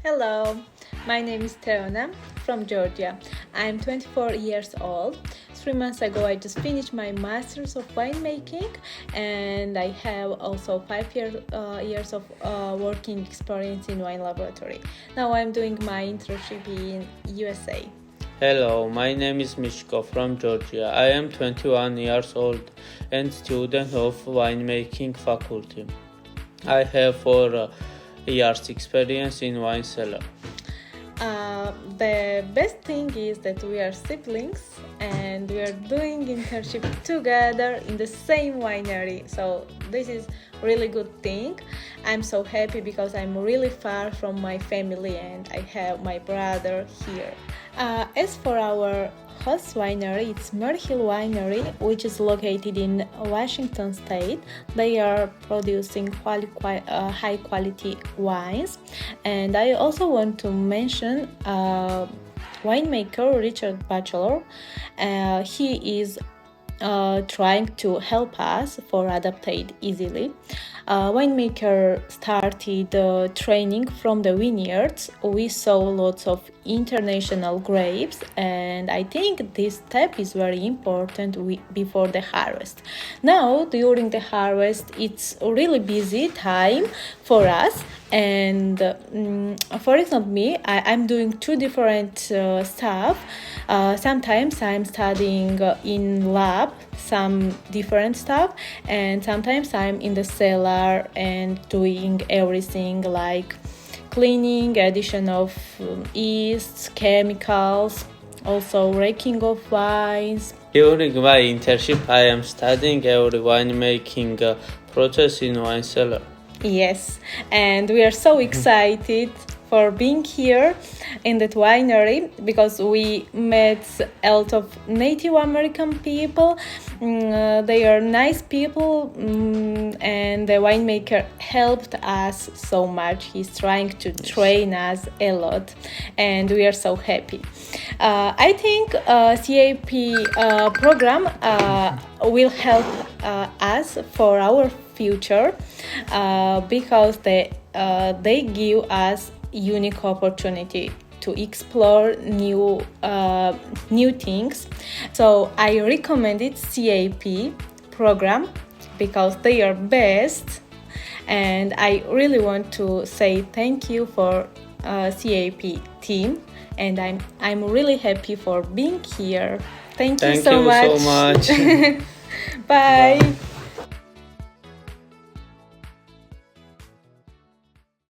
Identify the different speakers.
Speaker 1: Hello, my name is Teona from Georgia. I'm 24 years old. 3 months ago, I just finished my master's of winemaking, and I have also 5 years of working experience in wine laboratory. Now I'm doing my internship in USA.
Speaker 2: Hello, my name is Mishiko from Georgia. I am 21 years old and student of winemaking faculty. I have 4 years experience in wine cellar.
Speaker 1: The best thing is that we are siblings and we are doing internship together in the same winery. So this is really good thing. I'm so happy because I'm really far from my family and I have my brother here. As for our host winery, it's Myrtle Hill Winery, which is located in Washington State. They are producing high quality wines, and I also want to mention winemaker Richard Batchelor. He is trying to help us for adaptate easily. Winemaker started training from the vineyards. We saw lots of international grapes, and I think this step is very important before the harvest. Now, during the harvest, it's a really busy time for us. And for example, me, I'm doing two different stuff. Sometimes I'm studying in lab some different stuff, and sometimes I'm in the cellar and doing everything like cleaning, addition of yeasts, chemicals, also raking of wines.
Speaker 2: During my internship, I am studying every winemaking process in wine cellar.
Speaker 1: Yes, and we are so excited for being here in that winery because we met a lot of Native American people. They are nice people, and the winemaker helped us so much. He's trying to train us a lot, and we are so happy. I think CAEP program will help us for our future because they give us unique opportunity to explore new things. So I recommended CAEP program because they are best, and I really want to say thank you for CAEP team, and I'm really happy for being here. Thank you so much.
Speaker 2: Thank you so much.
Speaker 1: Bye.